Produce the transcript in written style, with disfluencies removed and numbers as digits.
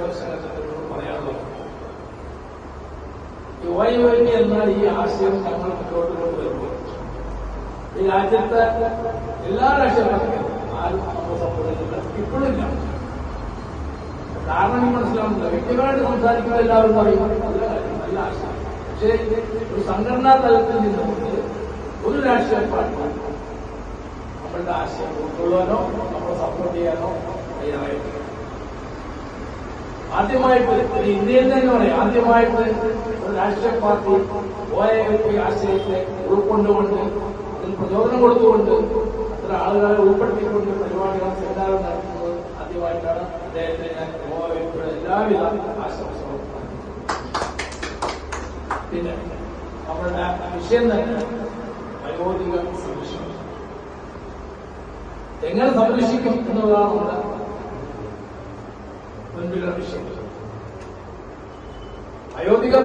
ഇടതുപക്ഷങ്ങളോട് പറയാനുള്ളത്, യുവയുവനി എന്നാൽ ഈ ആശയം ഞങ്ങൾ മുന്നോട്ട് കൊണ്ടുവരുമ്പോൾ ഈ രാജ്യത്തെ എല്ലാ രാഷ്ട്രീയ പാർട്ടികളും ആരും നമ്മൾ സപ്പോർട്ടില്ല, ഇപ്പോഴും ഇല്ല. കാരണം മനസ്സിലാവുന്നില്ല. വ്യക്തിപരമായിട്ട് സംസാരിക്കുന്ന എല്ലാവരും പറയും നല്ല ആശയം. പക്ഷേ ഒരു സംഘടനാ തലത്തിൽ നിന്നുകൊണ്ട് ഒരു രാഷ്ട്രീയ പാർട്ടി നമ്മളുടെ ആശയം ഉൾക്കൊള്ളാനോ നമ്മളെ സപ്പോർട്ട് ചെയ്യാനോ തയ്യാറായിട്ടില്ല. ആദ്യമായിട്ട് ഇന്ത്യയിൽ തന്നെ പറയാം, ആദ്യമായിട്ട് ഒരു രാഷ്ട്രീയ പാർട്ടി OIVP ആശയത്തെ ഉൾക്കൊണ്ടുകൊണ്ട് അതിന് പ്രചോദനം കൊടുത്തുകൊണ്ട് അത്ര ആളുകളെ ഉൾപ്പെടുത്തിക്കൊണ്ട് പരിപാടികൾ സെമിനാറുകൾ നടത്തുന്നത് ആദ്യമായിട്ടാണ്. അദ്ദേഹത്തെ ഞാൻ OIVPയുടെ എല്ലാവിധ ആശംസകളും. പിന്നെ നമ്മളുടെ വിഷയം തന്നെ വയോധിക സംരക്ഷണം. എങ്ങനെ സംരക്ഷിക്കും എന്നതാണ് നമ്മുടെ മുൻപിലുള്ള വിഷയം. വയോധിക